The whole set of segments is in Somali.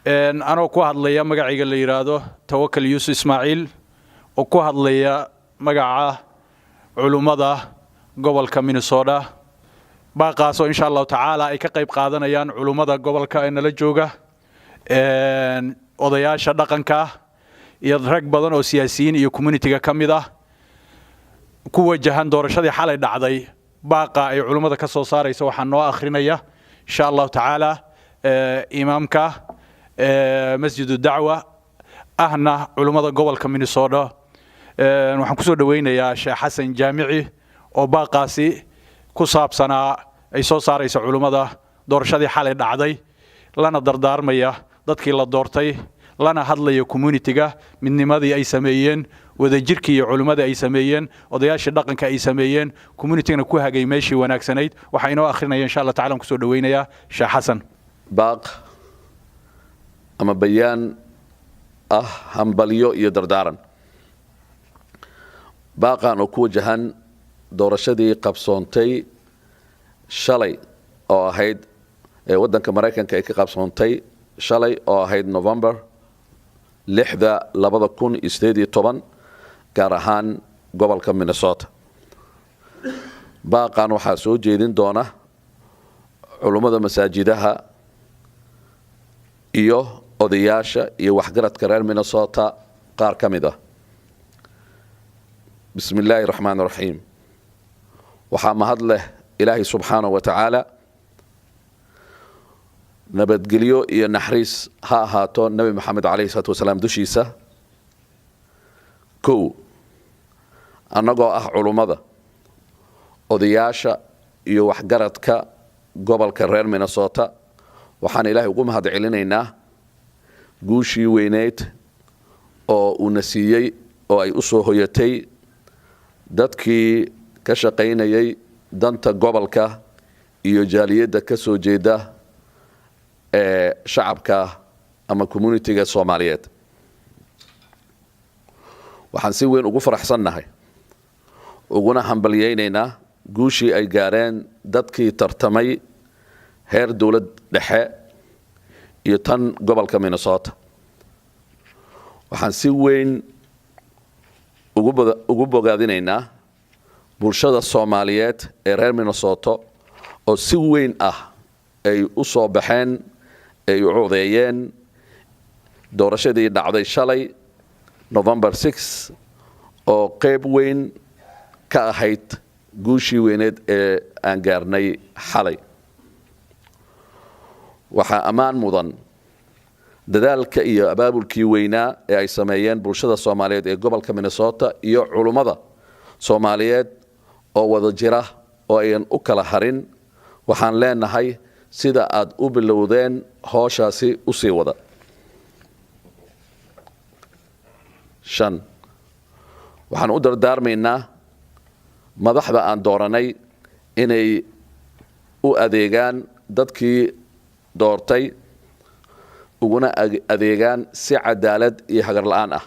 anoo ku hadlaya magacayga la yiraahdo Tawakkal Yuusuf Ismaaciil oo ku hadlaya magaca culimada gobolka Minnesota baaqaasoo insha Allah taala ay ka qayb qaadanayaan culimada gobolka ee nala jooga odayaasha dhaqanka iyo rag badan oo siyaasiyiin iyo community-ga kamid ah ku wajahan doorashadii xalay dhacday baaqa ay culimada ka soo saarayso waxaan noo akhrinaya insha Allah taala imaamka masjidu dacwa ahna culimada gobolka Minnesota waxaan ku soo dhaweynayaa Sheekh Xasan Jaamici oo baaqaasi ku saabsanaa ay soo saarayso culimada doorashadii xalay dhacday lana dardaarmaya dadkii la doortay lana hadlayo community-ga midnimadii ay sameeyeen wadajirkii iyo culimada ay sameeyeen odayaasha dhaqanka ay sameeyeen community-gana ku hagay meeshii wanaagsanayd waxa inoo akhrinaya insha Allah taala ku soo dhaweynayaa Sheekh Xasan باق أما بيان همبليو يدردارن باقا نكو جهان دورشدي قبصونتي شالي أو هيد ودن كمراكن كايك قبصونتي شالي أو هيد نوفمبر لحظة لبدا كون استيدي طبعا كارهان قبل كم من الصوت باقا نحاسو جيدين دونه علماء مساجدها iyo odayaasha iyo waxgaradka reer Minnesota qaar kamid ah bismillaahir rahmaanir rahiim waxa mahad leh ilaahi subhanahu wa ta'ala nabadgeliyo iyo naxariis ha ahaato nabi maxamed calayhi salaatu wasalaam dushiisa kow annagoo ah culimada odayaasha iyo waxgaradka gobolka reer Minnesota waxaan ilaahay ugu mahad celinaynaa guushii weyneed oo uu nasiiyay oo ay u soo hoyatay dadkii ka shaqaynayay danta gobolka iyo jaaliyadda ka soo jeeda ee shacabka ama community-ga Soomaaliyeed waxaan si weyn ugu faraxsanahay uguna hambalyeynayna guushii ay gaareen dadkii tartamay heer dawlad dhexe iyo tan gobolka Minnesota waxaan si weyn ugu bogaadinaynaa bulshada Soomaaliyeed ee reer Minnesota oo si weyn ah ay u soo baxeen ay u codeeyeen doorashadii dhacday shalay November 6 oo qayb weyn ka ahayd guushii weyneed ee aan gaarnay xalay waxa amaan mudan dadaalka iyo abaabulkii weynaa ee ay sameeyeen bulshada Soomaaliyeed ee gobolka Minnesota iyo culimada Soomaaliyeed oo wada jira oo ayaan u kala harin waxaan leenahay sida aad u bilowdeen hawshaasi u sii wada shan waxaan u dardaarmaynaa madaxda aan dooranay inay u adeegaan dadkii doortay uguna adeegaan si cadaalad iyo hagar la'aan ah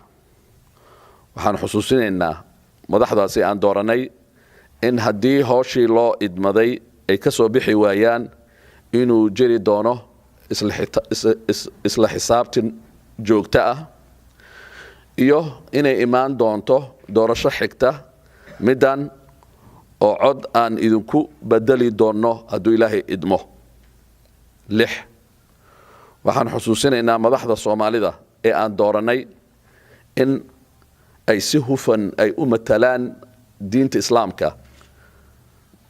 waxaan xusuusinaynaa madaxdaasi aan dooranay in haddii hawshii loo idmaday ay ka soo bixi waayaan inuu jiri doono isla xisaabtin joogto ah iyo inay imaan doonto doorasho xigta midan oo cod aan idinku bedeli doono hadduu ilaahay idmo lix waxaan xusuusinaynaa madaxda Soomaalida ee aan dooranay in ay si hufan ay u matalaan diinta Islaamka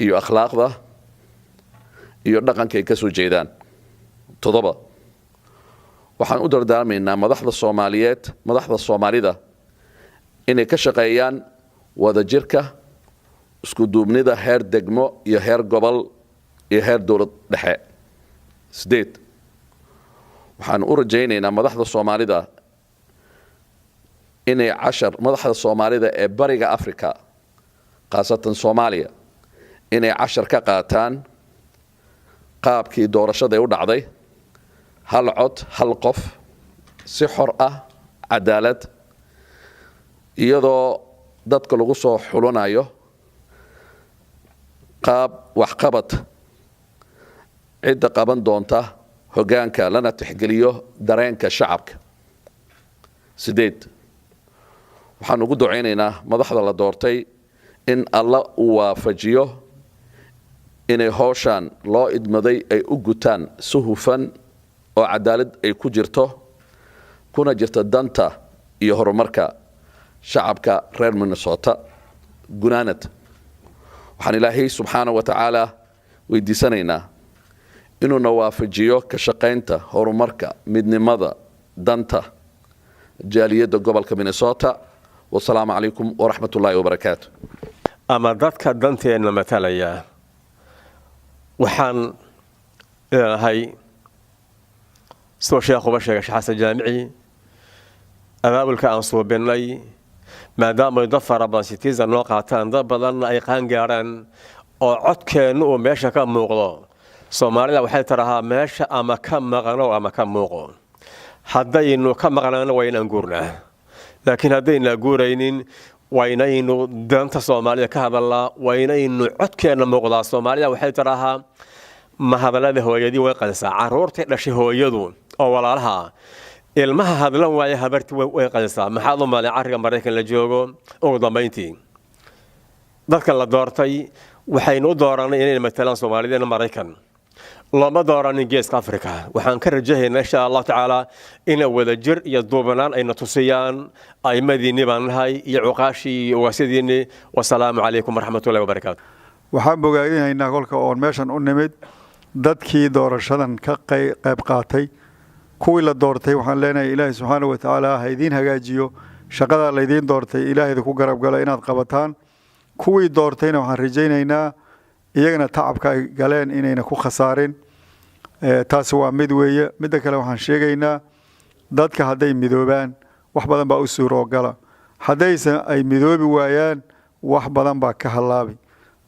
iyo akhlaaqda iyo dhaqanka ay ka soo jeedaan todoba waxaan u dardaarmaynaa madaxda Soomaaliyeed madaxda Soomaalida inay ka shaqeeyaan wadajirka isku duubnida heer degmo iyo heer gobol iyo heer dawlad dhexe sideed waxaan u rajaynaynaa madaxda Soomaalida inay madaxda Soomaalida ee bariga Afrika qaasatan Soomaaliya inay cashar ka qaataan qaabkii doorashada u dhacday hal cod hal qof si xor ah cadaalad iyadoo dadka lagu soo xulanayo qaab wax qabad cidda qaban doonta hoggaanka lana tixgeliyo dareenka shacabka 8 waxaan ugu duceynaynaa madaxda la doortay in alla uu waafajiyo inay hawshan loo idmaday ay u gutaan si hufan oo cadaalad ay ku jirto kuna jirta danta iyo horumarka shacabka reer Minnesota gunaanad waxaan ilaahay subxaanahu wa ta'ala weydiisanaynaa inuu na waafajiyo ka shaqaynta horumarka midnimada danta jaaliyadda gobolka Minnesota والسلام عليكم ورحمة الله وبركاته أما ذاتك دانتي أن مثاليا وحان هاي سوى شيخ وبشيخ شحاس الجامعي أبابلك أنصو بني ما دام يضفر ربان ستيزا نوقعتان ضبضان أيقان قارن أو عدكين وماشا كان موغلو سومالي وحي تراها ماشا أما كان مغنو أما كان موغلو حدا إنو كان مغنانا وين أنقورنا لكن هذين أقولين وينينو دانتا سوماليا كهذا الله وينينو عدكين موغلا سوماليا وحي تراها ما هذا الذي هو يدي ويقلسا عرورتي لشي هو يدو أو ولا لها المها هذا لون واي هبرت ويقلسا ما حاضر مالي عرقا مريكا لجوغو أو ضمينتي ذاتك الله دورتي وحينو دوراني إني مثلا سوماليا مريكا لما دوران جيس أفريقيا وحن كرجهنا إن شاء الله تعالى إن ودجر يضربنا أي نتصيان أي مدينة بانهاي يعقاشي وسيدني والسلام عليكم ورحمة الله وبركاته. وحاب بقولين إن قولك أول ماشان أنمد dadkii doorashadan ka qayb qaatay kuwii la doortay waxaan leenahay Ilaahay subhanahu wa ta'ala ha idin hagaajiyo shaqada la idin doortay Ilaahay ku garab gala inaad qabataan kuwii doortayna waxaan rajaynaynaa iyagana tacabka ay galeen inayna ku khasaarin taas waa mid weeye midda kale waxaan sheegaynaa dadka haday midoobaan wax badan baa u suuro gala hadaysan ay midoobi waayaan wax badan baa ka halaabi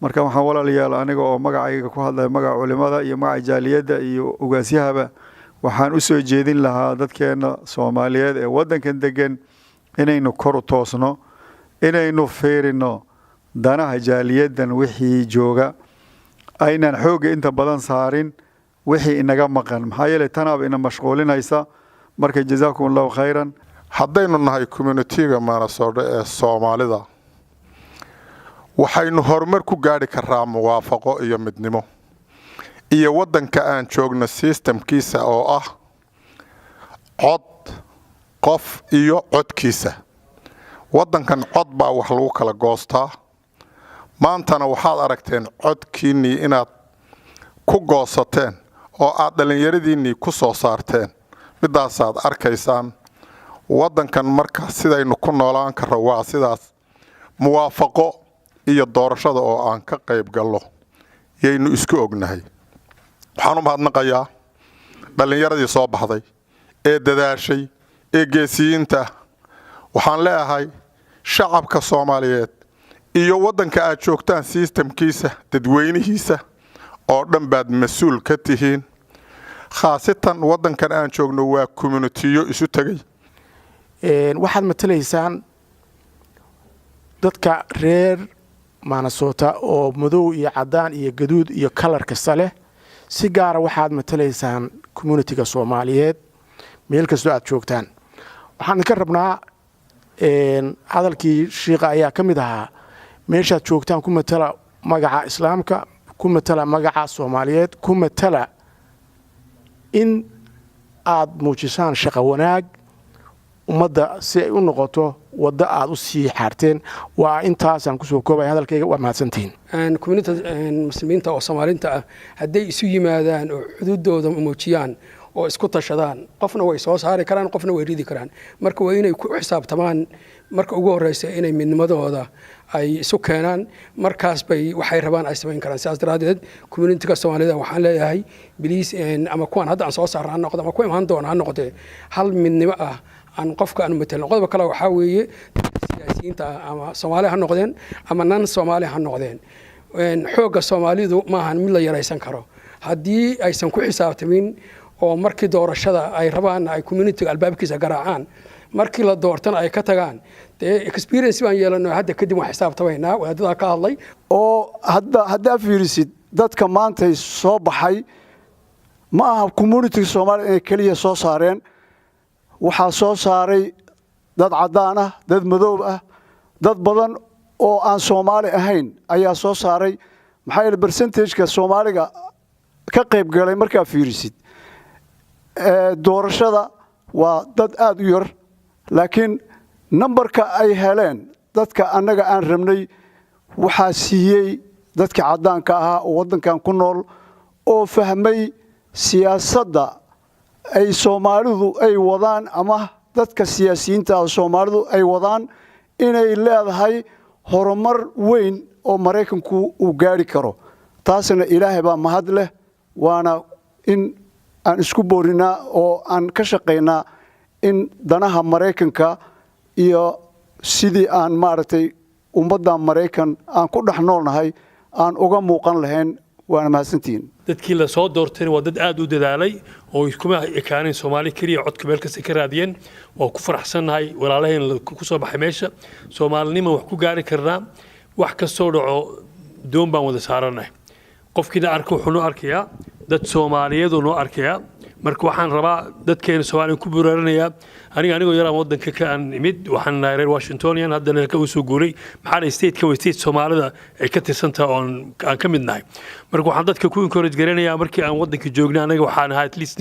marka waxaan walaalayaal aniga oo magacayga ku hadlay magaca culimada iyo magaca jaaliyadda iyo ugaasiyahaba waxaan u soo jeedin lahaa dadkeena Soomaaliyeed ee wadankan degan inaynu kor u toosno inaynu fiirino danaha jaaliyaddan wixii jooga aynan xooga inta badan saarin wixii inaga maqan maxaa yeelay tanaab ina mashquulinaysa marka jazaakumullahu khayran haddaynu nahay community-ga Minnesota ee Soomaalida waxaynu horumar ku gaari karaa muwaafaqo iyo midnimo iyo wadanka aan joogno systemkiisa oo ah cod qof iyo codkiisa wadankan cod baa wax lagu kala goostaa maantana waxaad aragteen codkiinii inaad ku goosateen oo aad dhalinyaradiinii ku soo saarteen midaasaad arkaysaan wadankan marka sidaynu ku noolaan karo waa sidaas muwaafaqo iyo doorashada oo aan ka qayb galno yaynu isku ognahay waxaan u mahadnaqayaa dhalinyaradii soo baxday ee dadaashay ee geesiyiinta waxaan leeyahay shacabka Soomaaliyeed iyo wadanka aad joogtaan systemkiisa dadweynihiisa oo dhan baad mas'uul ka tihiin khaasatan wadankan aan joogno waa community-yo isu tagay waxaad matalaysaan dadka reer Minnesota oo madow iyo cadaan iyo gaduud iyo color kasta leh si gaar ah waxaad matalaysaan community-ga Soomaaliyeed meel kasta aad joogtaan waxaan ka rabnaa hadalkii sheekha ayaa kamid ahaa meeshaad joogtaan ku matala magaca islaamka ku matala magaca Soomaaliyeed ku matala in aad muujisaan shaqo wanaag ummadda si ay u noqoto wada aad u sii xaarteen waa intaasaan ku soo koobay hadalkayga waa mahadsantiin community muslimiinta oo Soomaaliinta ah haday isu yimaadaan oo xuduudooda muujiyaan oo isku tashadaan qofna way soo saari karaan qofna way ridi karaan marka waa inay ku xisaabtamaan marka ugu horeysa inay midnimadooda ay isu keenaan markaas bay waxay rabaan ay sameyn karaan sidaas daraadeed community-ga Soomaalida waxaan leeyahay please ama kuwan hadda aan soo saarnaa noqdo ama ku imaan doona noqotay hal midnimo ah aan qofka aan metelno qodobka kale waxa weeye siyaasiyiinta ama Soomaali ha noqdeen ama nan Soomaali ha noqdeen xooga Soomaalidu ma ahan mid la yareysan karo haddii aysan ku xisaabtamin oo markii doorashada ay rabaan ay community-ga albaabkiisa garaacaan markii la doortana ay ka tagaan experience baan yeelano hadda kadib wax xisaabtamayna wadaadada ka hadlay oo hadda fiirisid dadka maanta soo baxay ma aha community Soomaaliya inay kaliya soo saareen waxaa soo saaray dad cadaan ah dad madow ah dad badan oo aan Soomaali ahayn ayaa soo saaray maxay yahay percentage-ka Soomaaliga ka qayb galay markaa fiirisid doorashada waa dad aad u yar laakiin numberka ay heleen dadka annaga aan rabnay waxaa siiyey dadka cadaanka ahaa oo waddankan ku nool oo fahmay siyaasadda ay Soomaalidu ay wadaan ama dadka siyaasiyiinta ah Soomaalidu ay wadaan inay leedahay horumar weyn oo Mareykanku uu gaari karo taasna Ilaahay baa mahad leh waana in aan isku boorinaa oo aan ka shaqeynaa in danaha Mareykanka iyo sidii aan maartay ummadda Mareykan aan ku dhaxnoolnahay aan uga muuqan lahayn waana mahadsantiin dadkii la soo doortay waa dad aad u dadaalay oo iskuma ekaaneen Soomaali kaliya codka meel kasta ka raadiyeen waa ku faraxsanahay walaalaheen ku soo baxay meesha Soomaalinimo wax ku gaari karnaa wax ka soo dhaco doon baan wada saaranahay qofkina arko wuxuu arkayaa dad Soomaaliyeed oo arkaya marka waxaan rabaa dadkeena Soomaaliyeed ku buraaranayaa anigoo yaraa wadanka ka aan imid waxaan nahay reer Washingtonian haddana ka soo guuray maxaa state-ka waa state Soomaalida ay ka tirsantaa oo aan ka mid nahay marka waxaan dadka ku encourage garanayaa markii aan wadanka joognay anaga waxaan ahaa at least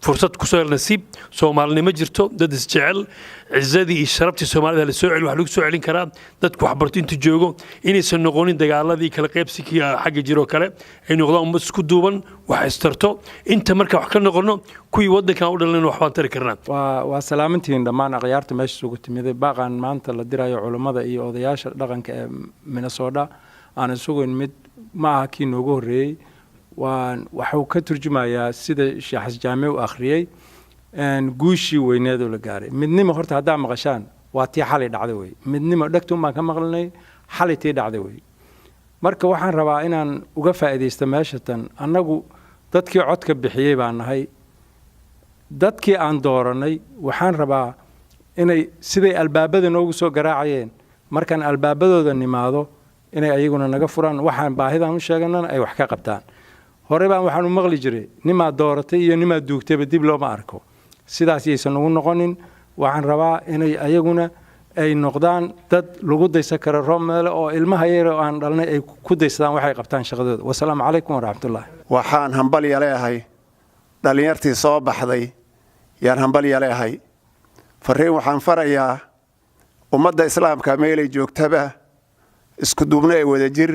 fursad ku soo nasiib Soomaalinimo jirto dad isjecel ciidadii iyo sharaftii Soomaalida la soo celin wax lagu soo celin karaa dadku wax barto inta joogo inaysan noqonin dagaaladii kala qaybsigii xagga jiro kale ay noqdaan ummad isku duuban wax istarto inta marka wax ka noqono kuwii wadankan u dhalan wax baan tari karnaa waa salaamantiin dhammaan aqyaarta meesha ugu timid baaqan maanta la dirayo culimada iyo odayaasha dhaqanka ee Minnesota aan isugu mid ma aha kii noogu horeeyay waxuu ka turjumayaa sida Sheekh Jaamic u akhriyay guushii weyneed oo la gaaray midnimo horta hadaa maqashaan waa tii xalay dhacday way midnimo dhagtu ma ka maqlanay xalay tii dhacday way marka waxaan rabaa inaan uga faa'iideysto meeshatan annagu dadkii codka bixiyay baan nahay dadkii aan dooranay waxaan rabaa inay siday albaabada noogu soo garaacayeen markaan albaabadooda nimaado inay ayaguna naga furaan waxaan baahidan u sheeganana ay wax ka qabtaan hore baan waxaan u maqli jiray nimaa dooratay iyo nimaa duugtayba dib looma arko sidaas aysan ugu noqonin waxaan rabaa inay ayaguna ay noqdaan dad lagu daysan karo roomeel oo ilmaha yar oo aan dhalnay ay ku daysadaan waxay qabtaan shaqadooda wassalaamu calaykum waraxmatullaahi waxaan hambal yaleeyahay dhalinyartii soo baxday yaan hambal yaleeyahay fariin waxaan farayaa ummadda islaamka meelay joogtaba isku duubno ee wada jir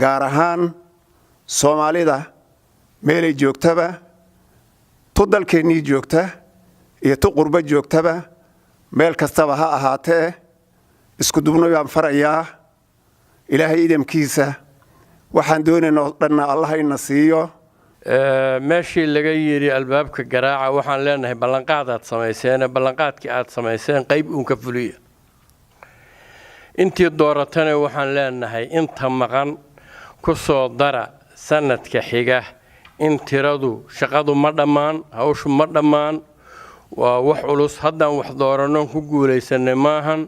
gaar ahaan Soomaalida meelay joogtaba tu dalkeennii joogta iyo tu qurba joogtaba meel kastaba ha ahaatee isku duubno baan farayaa ilaahay idamkiisa waxaan doonaynaa dhanna Allah ina siiyo meeshii laga yiri albaabka garaaca waxaan leenahay ballanqaad aad samayseen ballanqaadkii aad samayseen qayb uun ka fuliya intii dooratana waxaan leenahay inta maqan ku soo dara sanadka xiga in tiradu shaqadu ma dhammaan hawshu ma dhammaan waa wax culus haddaan wax doorano ku guulaysanay maahan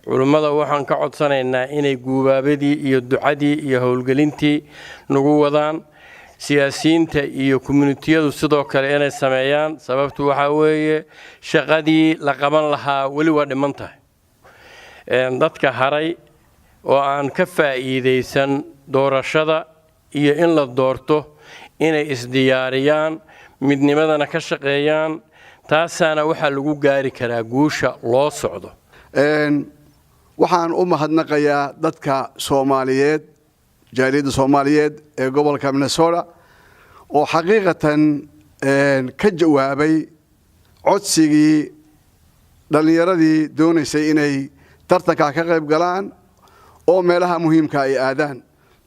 culimada waxaan ka codsanaynaa inay guubaabadii iyo ducadii iyo howlgelintii nagu wadaan siyaasiyiinta iyo communitiyadu sidoo kale inay sameeyaan sababtu waxa weeye shaqadii la qaban lahaa wali waa dhiman tahay dadka haray oo aan ka faa'iideysan doorashada iyo in la doorto inay isdiyaariyaan midnimadana ka shaqeeyaan taasaana waxa lagu gaari karaa guusha loo socdo waxaan u mahadnaqayaa dadka Soomaaliyeed jaaliyadda Soomaaliyeed ee gobolka Minnesota oo xaqiiqatan ka jawaabay codsigii dhalinyaradii doonaysay inay tartanka ka qayb galaan oo meelaha muhiimka ay aadaan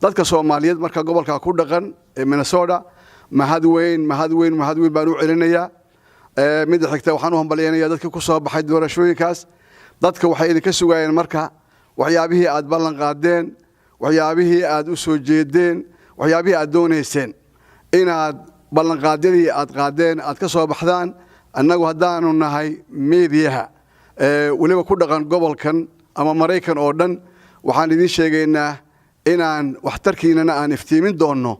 dadka Soomaaliyeed marka gobolka ku dhaqan ee Minnesota mahad weyn baan u celinayaa mid xigta waxaan u hambalyeynaya dadka ku soo baxay doorashooyinkaas dadka waxay idinka sugayeen marka waxyaabihii aad ballan qaadeen waxyaabihii aad u soo jeedeen waxyaabihii aad doonayseen inaad ballan qaadyadii aad qaadeen aad ka soo baxdaan annagu haddaanu nahay meediyaha waliba ku dhaqan gobolkan ama Mareykan oo dhan waxaan idin sheegaynaa inaan waxtarkiinana aan iftiimin doono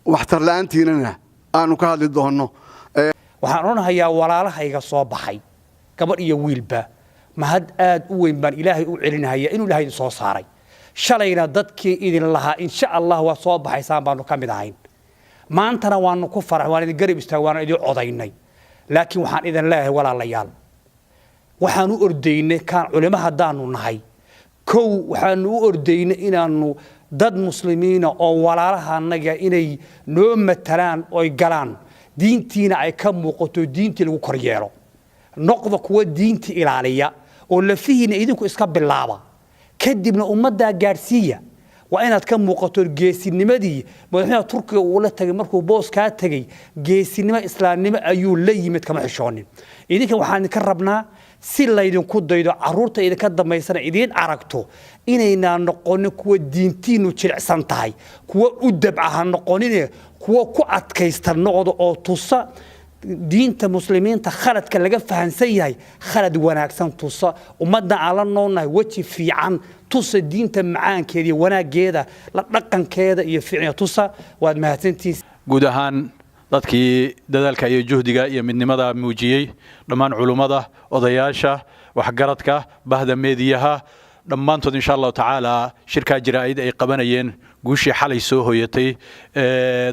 waxtar la'aantiinana aanu ka hadli doonno. waxaan odhanayaa walaalahayga soo baxay gabadh iyo wiilba mahad aad u weyn baan ilaahay u celinaya inuu ilaahay soo saaray shalayna dadkii idin lahaa insha Allah waa soo baxaysaan baanu ka mid ahayn maantana waanu ku farax waan idin garab istaag waan idin codaynay laakiin waxaan idin leeyahay walaalayaal waxaan u ordaynay kaan culimo hadaanu nahay kow waxaan u ordaynay inaanu dad muslimiina oo walaalaha anaga inay noo matalaan oo galaan diintiina ay ka muuqato diintii lagu kor yeelo noqdo kuwa diinta ilaaliya oo lafihiina idinku iska bilaaba kadibna ummadda gaarsiiya waa inaad ka muuqato geesinimadii madaxweynaha Turkiga uu la tagay markuu boos ka tagay geesinimo islaamnimo ayuu la yimid kama xishoonin idinka waxaan ka rabnaa si laydinku daydo caruurta idinka dambaysana idin aragto inayna noqonin kuwa diintiinu jilicsan tahay kuwa u dabcaha noqonin kuwa ku adkaysta noqdo oo tusa diinta muslimiinta khaladka laga fahansan yahay khalad wanaagsan tusa ummadda aan la noolnahay waji fiican tusa diinta macaankeeda iyo wanaageeda la dhaqankeeda iyo fiicnaa tusa waad mahadsantiin guud ahaan dadkii dadaalka iyo juhdiga iyo midnimada muujiyay dhammaan culimada odayaasha waxgaradka bahda meediyaha dhammaantood insha Allah taala shirka jiraa'id ay qabanayeen guushii xalay soo hoyatay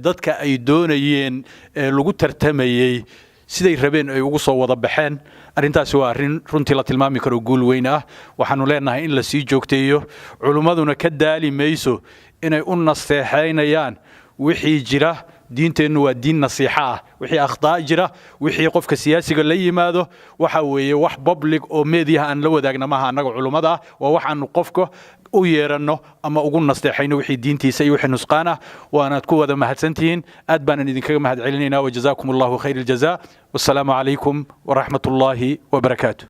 dadka ay doonayeen lagu tartamayay siday rabeen ay ugu soo wada baxeen arintaasi waa arin runtii la tilmaami karo guul weyn ah waxaanu leenahay in la sii joogteeyo culimaduna ka daali mayso inay u nasteexaynayaan wixii jira diinteenu waa diin nasiixa ah wixii akhtaa jira wixii qofka siyaasiga la yimaado waxa weeye wax public oo media aan la wadaagna maaha anaga culimada waa waxaan qofka u yeerano ama ugu nasteexayno wixii diintiisa iyo wixii nusqaan ah waana ku wada mahadsantihiin aad baan idinkaga mahad celinayna wa jazaakumullahu khayral jazaa wasalaamu calaykum wa rahmatullahi wa barakaatuh